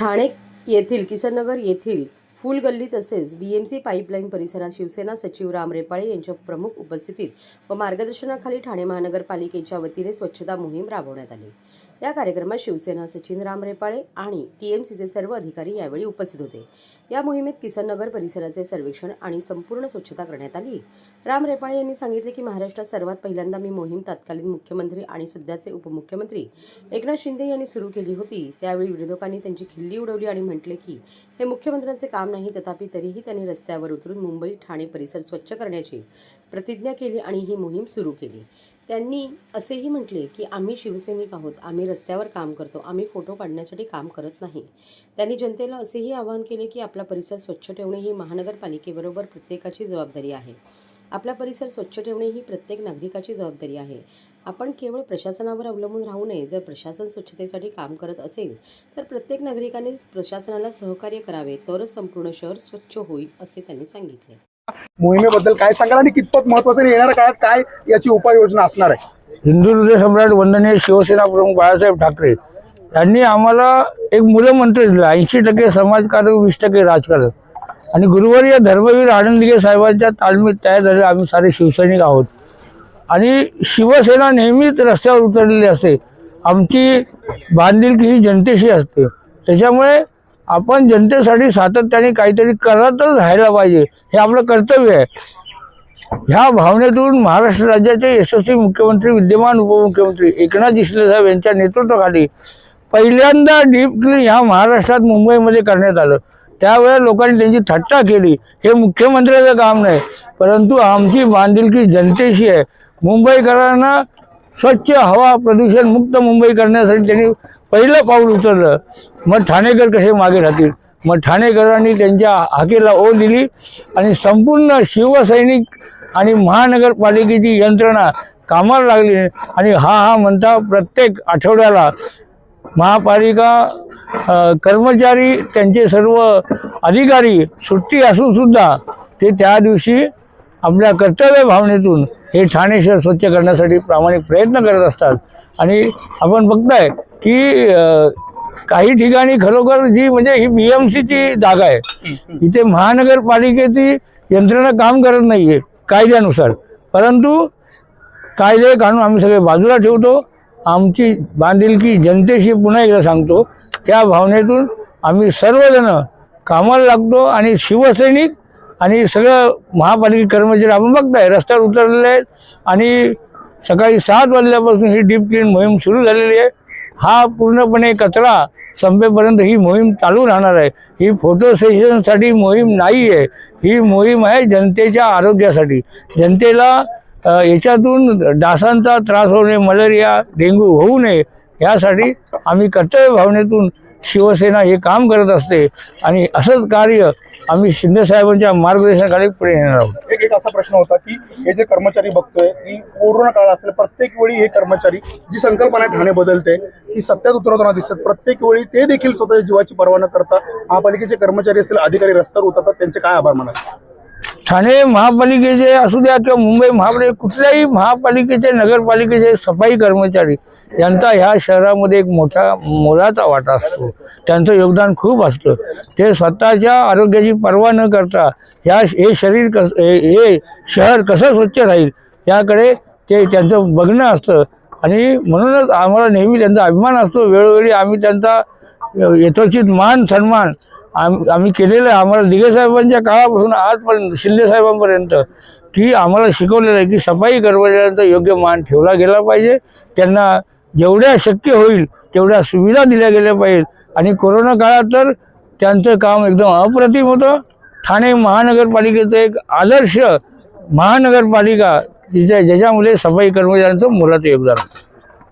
ठाणे येथील किसननगर येथील फुलगल्ली तसेच बीएमसी पाईपलाईन परिसरात शिवसेना सचिव राम रेपाळे यांच्या प्रमुख उपस्थितीत व मार्गदर्शनाखाली ठाणे महानगरपालिकेच्या वतीने स्वच्छता मोहीम राबवण्यात आली। या कार्यक्रमात शिवसेना सचिव राम रेपाळे आणि टीएमसीचे सर्व अधिकारी यावेळी उपस्थित होते। या मोहिमेत किसननगर परिसराचे सर्वेक्षण आणि संपूर्ण स्वच्छता करण्यात आली। राम रेपाळे यांनी सांगितले की महाराष्ट्रात सर्वात पहिल्यांदा मी मोहीम तत्कालीन मुख्यमंत्री आणि सध्याचे उपमुख्यमंत्री एकनाथ शिंदे यांनी सुरू केली होती। त्यावेळी विरोधकांनी त्यांची खिल्ली उडवली आणि म्हटले की हे मुख्यमंत्र्यांचे काम नाही, तथापि तरीही त्यांनी रस्त्यावर उतरून मुंबई ठाणे परिसर स्वच्छ करण्याची प्रतिज्ञा केली आणि ही मोहीम सुरू केली। त्यांनी असेही म्हटले की आम्ही शिवसैनिक आहोत, आम्ही रस्त्यावर काम करतो, आम्ही फोटो काढण्यासाठी काम करत नाही। त्यांनी जनतेला असेही आवाहन केले की आपला परिसर स्वच्छ ठेवणे ही महानगरपालिकेबरोबर प्रत्येकाची जबाबदारी आहे। आपला परिसर स्वच्छ ठेवणे ही प्रत्येक नागरिकाची जबाबदारी आहे। आपण केवळ प्रशासनावर अवलंबून राहू नये। जर प्रशासन स्वच्छतेसाठी काम करत असेल तर प्रत्येक नागरिकाने प्रशासनाला सहकार्य करावे, तरच संपूर्ण शहर स्वच्छ होईल असे त्यांनी सांगितले। मोहिमेबद्दल काय सांगाल आणि कितपत महत्त्वाचं येणाऱ्या काळात काय याची उपाययोजना असणार आहे? हिंदू हृदय सम्राट वंदनीय शिवसेना प्रमुख बाळासाहेब ठाकरे यांनी आम्हाला एक मूलमंत्र दिला, 80% समाजकार्य 20% राजकारण। आणि गुरुवारी या धर्मवीर आनंदगे साहेबांच्या तालमीत तयार झाले आम्ही सारे शिवसैनिक आहोत आणि शिवसेना नेहमीच रस्त्यावर उतरलेली असते। आमची बांधिलकी ही जनतेशी असते, त्याच्यामुळे आपण जनतेसाठी सातत्याने काहीतरी करतच राहायला पाहिजे, हे आपलं कर्तव्य आहे। ह्या भावनेतून महाराष्ट्र राज्याचे यशस्वी मुख्यमंत्री विद्यमान उपमुख्यमंत्री एकनाथ शिंदे साहेब यांच्या नेतृत्वाखाली पहिल्यांदा डीप क्लीन ह्या महाराष्ट्रात मुंबईमध्ये करण्यात आलं। त्यावेळेस लोकांनी त्यांची थट्टा केली, हे मुख्यमंत्र्याचं काम नाही, परंतु आमची बांधिलकी जनतेशी आहे। मुंबईकरांना स्वच्छ हवा प्रदूषण मुक्त मुंबई करण्यासाठी त्यांनी पहिलं पाऊल उचललं। मग ठाणेकर कसे मागे राहतील? मग ठाणेकरांनी त्यांच्या हाकेला ओढ दिली आणि संपूर्ण शिवसैनिक आणि महानगरपालिकेची यंत्रणा कामाला लागली आणि हा म्हणता प्रत्येक आठवड्याला महापालिका कर्मचारी त्यांचे सर्व अधिकारी सुट्टी असून सुद्धा ते त्या दिवशी आपल्या कर्तव्य भावनेतून हे ठाणे शहर स्वच्छ करण्यासाठी प्रामाणिक प्रयत्न करत असतात। आणि आपण बघताय की काही ठिकाणी खरोखर जी म्हणजे ही बीएमसीची जागा आहे, इथे महानगरपालिकेची यंत्रणा काम करत नाही आहे कायद्यानुसार, परंतु कायदे कानून आम्ही सगळे बाजूला ठेवतो। आमची बांधिलकी जनतेशी पुन्हा एकदा सांगतो, त्या भावनेतून आम्ही सर्वजण कामाला लागतो आणि शिवसैनिक आणि सगळं महापालिका कर्मचारी आपण बघताय रस्त्यावर उतरलेले आहेत आणि सकाळी 7 वाजल्यापासून ही डीप क्लीन मोहीम सुरू झालेली आहे। हा पूर्णपणे कचरा संपेपर्यंत ही मोहीम चालू राहणार आहे। ही फोटो सेशनसाठी मोहीम नाही आहे, ही मोहीम आहे जनतेच्या आरोग्यासाठी। जनतेला याच्यातून डासांचा त्रास होऊ नये, मलेरिया डेंग्यू होऊ नये यासाठी आम्ही कर्तव्य भावनेतून शिवसेना हे काम करत असते आणि असंच कार्य आम्ही शिंदे साहेबांच्या मार्गदर्शनाखाली पुढे नेणार आहोत। एक असा प्रश्न होता की हे जे कर्मचारी बघतोय की कोरोना काळ असेल, प्रत्येक वेळी हे कर्मचारी जी संकल्पना ठाणे बदलते ती सत्यात उतरवताना दिसतात। प्रत्येक वेळी ते देखील स्वतःच्या जीवाची पर्वा न करता महापालिकेचे कर्मचारी असेल, अधिकारी रस्त्यावर उतरतात, त्यांचे काय आभार मानाल? ठाणे महापालिकेचे असू द्या किंवा मुंबई महापालिका कुठल्याही महापालिकेचे नगरपालिकेचे सफाई कर्मचारी यांचा ह्या शहरामध्ये एक मोलाचा वाटा असतो, त्यांचं योगदान खूप असतं। ते स्वतःच्या आरोग्याची पर्वा न करता हे शहर कसं स्वच्छ राहील याकडे ते त्यांचं बघणं असतं आणि म्हणूनच आम्हाला नेहमी त्यांचा अभिमान असतो। वेळोवेळी आम्ही त्यांचा यथोचित मान सन्मान आम्ही केलेलं आहे। आम्हाला दिघे साहेबांच्या काळापासून आजपर्यंत शिंदे साहेबांपर्यंत की आम्हाला शिकवलेलं आहे की सफाई कर्मचाऱ्यांचा योग्य मान ठेवला गेला पाहिजे, त्यांना जेवढ्या शक्य होईल तेवढ्या सुविधा दिल्या गेल्या पाहिजेत। आणि कोरोना काळात तर त्यांचं काम एकदम अप्रतिम होतं। ठाणे महानगरपालिकेचं एक आदर्श महानगरपालिका ज्याच्यामुळे सफाई कर्मचाऱ्यांचं मोलाचं योगदान आहे।